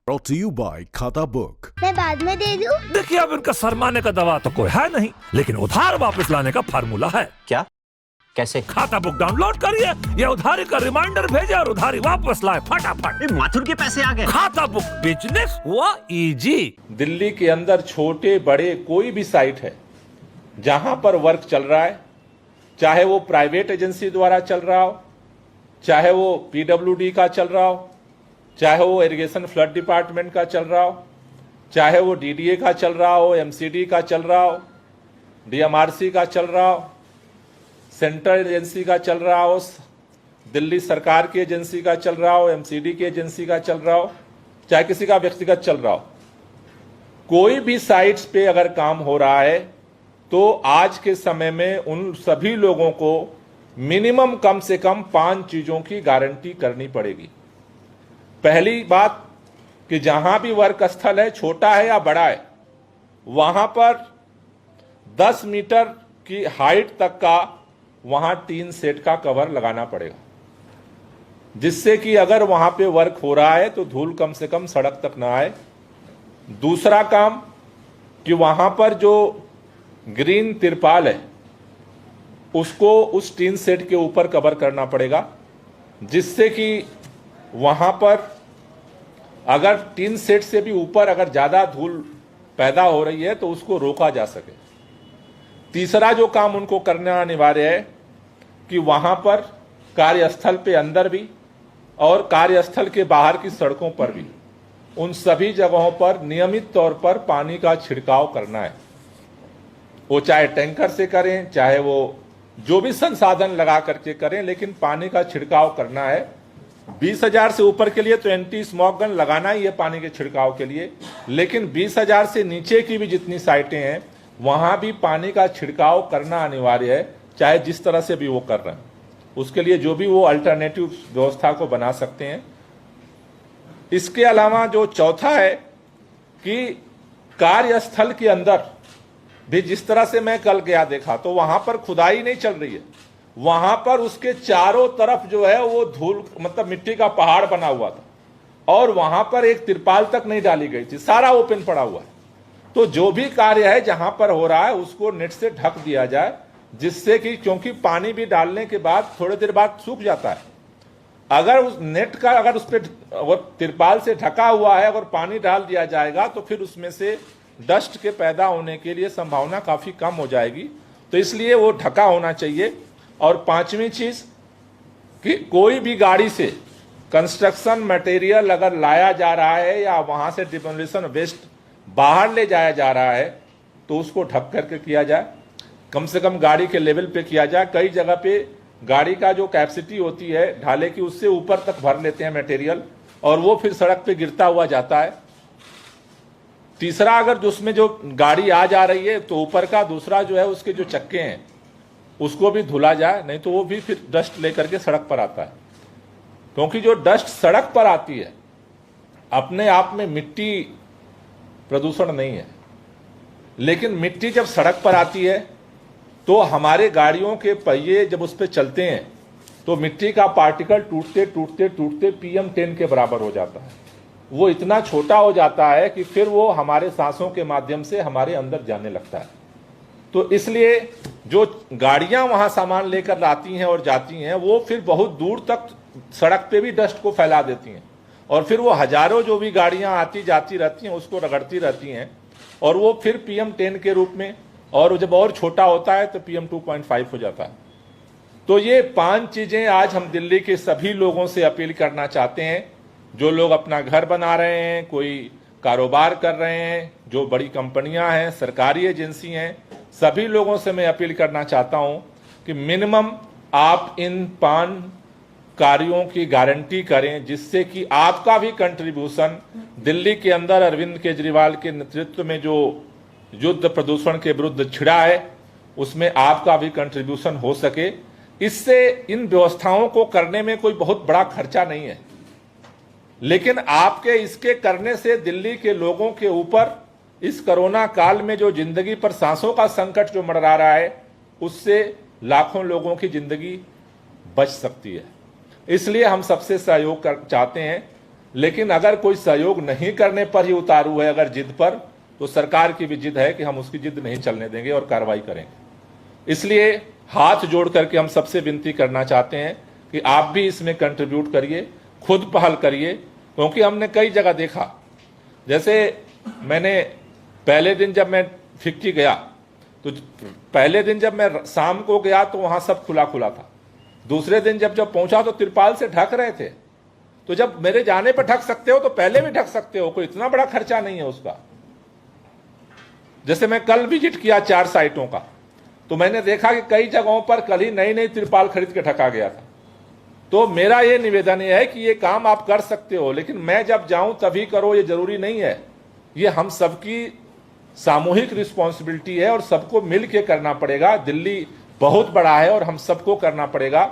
Brought to you by खाता book. मैं बाद में दे दूं? देखिए, अब इनका सरमाने का दवा तो कोई है नहीं, लेकिन उधार वापस लाने का फार्मूला है। क्या? कैसे? खाता बुक डाउनलोड करिए, ये उधारी का रिमाइंडर भेजे और उधारी वापस लाए फटाफट। माथुर के पैसे आ गए। खाता बुक, बिजनेस हुआ इजी। दिल्ली के अंदर छोटे बड़े कोई भी साइट है जहां पर वर्क चल रहा है, चाहे वो प्राइवेट एजेंसी द्वारा चल रहा हो, चाहे वो पीडब्ल्यूडी का चल रहा हो, चाहे वो इरिगेशन फ्लड डिपार्टमेंट का चल रहा हो, चाहे वो डीडीए का चल रहा हो, एमसीडी का चल रहा हो, डीएमआरसी का चल रहा हो, सेंट्रल एजेंसी का चल रहा हो, दिल्ली सरकार की एजेंसी का चल रहा हो, एमसीडी की एजेंसी का चल रहा हो, चाहे किसी का व्यक्तिगत चल रहा हो, कोई भी साइट्स पे अगर काम हो रहा है तो आज के समय में उन सभी लोगों को मिनिमम कम से कम 5 चीजों की गारंटी करनी पड़ेगी। पहली बात कि जहां भी वर्क स्थल है, छोटा है या बड़ा है, वहां पर 10 मीटर की हाइट तक का वहां टीन सेट का कवर लगाना पड़ेगा, जिससे कि अगर वहां पे वर्क हो रहा है तो धूल कम से कम सड़क तक ना आए। दूसरा काम कि वहां पर जो ग्रीन तिरपाल है उसको उस टीन सेट के ऊपर कवर करना पड़ेगा, जिससे कि वहां पर अगर टीन सेट से भी ऊपर अगर ज्यादा धूल पैदा हो रही है तो उसको रोका जा सके। तीसरा जो काम उनको करना अनिवार्य है कि वहां पर कार्यस्थल पे अंदर भी और कार्यस्थल के बाहर की सड़कों पर भी उन सभी जगहों पर नियमित तौर पर पानी का छिड़काव करना है। वो चाहे टैंकर से करें, चाहे वो जो भी संसाधन लगा करके करें, लेकिन पानी का छिड़काव करना है। 20,000 से ऊपर के लिए तो एंटी स्मॉग गन लगाना ही है पानी के छिड़काव के लिए, लेकिन 20,000 से नीचे की भी जितनी साइटें हैं वहां भी पानी का छिड़काव करना अनिवार्य है, चाहे जिस तरह से भी वो कर रहे हैं। उसके लिए जो भी वो अल्टरनेटिव व्यवस्था को बना सकते हैं। इसके अलावा जो चौथा है कि कार्यस्थल के अंदर भी जिस तरह से मैं कल गया देखा तो वहां पर खुदाई नहीं चल रही है, वहां पर उसके चारों तरफ जो है वो धूल मतलब मिट्टी का पहाड़ बना हुआ था और वहां पर एक तिरपाल तक नहीं डाली गई थी, सारा ओपन पड़ा हुआ है। तो जो भी कार्य है जहां पर हो रहा है उसको नेट से ढक दिया जाए, जिससे कि क्योंकि पानी भी डालने के बाद थोड़ी देर बाद सूख जाता है, अगर उस नेट का अगर उस पर तिरपाल से ढका हुआ है, अगर पानी डाल दिया जाएगा तो फिर उसमें से डस्ट के पैदा होने के लिए संभावना काफी कम हो जाएगी। तो इसलिए वो ढका होना चाहिए। और 5वीं चीज कि कोई भी गाड़ी से कंस्ट्रक्शन मटेरियल अगर लाया जा रहा है या वहां से डिमोलिशन वेस्ट बाहर ले जाया जा रहा है तो उसको ढक करके किया जाए, कम से कम गाड़ी के लेवल पे किया जाए। कई जगह पे गाड़ी का जो कैपेसिटी होती है ढाले की उससे ऊपर तक भर लेते हैं मटेरियल और वो फिर सड़क पे गिरता हुआ जाता है। तीसरा, अगर उसमें जो गाड़ी आ जा रही है तो ऊपर का दूसरा जो है उसके जो चक्के हैं उसको भी धुला जाए, नहीं तो वो भी फिर डस्ट लेकर के सड़क पर आता है। क्योंकि जो डस्ट सड़क पर आती है अपने आप में मिट्टी प्रदूषण नहीं है, लेकिन मिट्टी जब सड़क पर आती है तो हमारे गाड़ियों के पहिए जब उस पर चलते हैं तो मिट्टी का पार्टिकल टूटते टूटते टूटते PM10 के बराबर हो जाता है। वो इतना छोटा हो जाता है कि फिर वो हमारे सांसों के माध्यम से हमारे अंदर जाने लगता है। तो इसलिए जो गाड़ियां वहां सामान लेकर आती हैं और जाती हैं वो फिर बहुत दूर तक सड़क पे भी डस्ट को फैला देती हैं और फिर वो हजारों जो भी गाड़ियां आती जाती रहती हैं उसको रगड़ती रहती हैं और वो फिर PM10 के रूप में, और जब और छोटा होता है तो PM2.5 हो जाता है। तो ये 5 चीजें आज हम दिल्ली के सभी लोगों से अपील करना चाहते हैं। जो लोग अपना घर बना रहे हैं, कोई कारोबार कर रहे हैं, जो बड़ी कंपनियां हैं, सरकारी एजेंसी हैं, सभी लोगों से मैं अपील करना चाहता हूं कि मिनिमम आप इन 5 कार्यों की गारंटी करें, जिससे कि आपका भी कंट्रीब्यूशन दिल्ली के अंदर अरविंद केजरीवाल के नेतृत्व में जो युद्ध प्रदूषण के विरुद्ध छिड़ा है उसमें आपका भी कंट्रीब्यूशन हो सके। इससे इन व्यवस्थाओं को करने में कोई बहुत बड़ा खर्चा नहीं है, लेकिन आपके इसके करने से दिल्ली के लोगों के ऊपर इस कोरोना काल में जो जिंदगी पर सांसों का संकट जो मंडरा रहा है उससे लाखों लोगों की जिंदगी बच सकती है। इसलिए हम सबसे सहयोग चाहते हैं लेकिन अगर कोई सहयोग नहीं करने पर ही उतारू है अगर जिद पर, तो सरकार की भी जिद है कि हम उसकी जिद नहीं चलने देंगे और कार्रवाई करेंगे। इसलिए हाथ जोड़ करके हम सबसे विनती करना चाहते हैं कि आप भी इसमें कंट्रीब्यूट करिए, खुद पहल करिए, क्योंकि हमने कई जगह देखा, जैसे मैंने पहले दिन जब मैं फिक्की गया तो पहले दिन जब मैं शाम को गया तो वहां सब खुला खुला था। दूसरे दिन जब पहुंचा तो तिरपाल से ढक रहे थे। तो जब मेरे जाने पर ढक सकते हो तो पहले भी ढक सकते हो, कोई इतना बड़ा खर्चा नहीं है उसका। जैसे मैं कल विजिट किया 4 साइटों का, तो मैंने देखा कि कई जगहों पर कल ही नई नई तिरपाल खरीद के ढका गया था। तो मेरा ये निवेदन है कि ये काम आप कर सकते हो, लेकिन मैं जब जाऊं तभी करो, ये जरूरी नहीं है। ये हम सबकी सामूहिक रिस्पॉन्सिबिलिटी है और सबको मिल के करना पड़ेगा। दिल्ली बहुत बड़ा है और हम सबको करना पड़ेगा।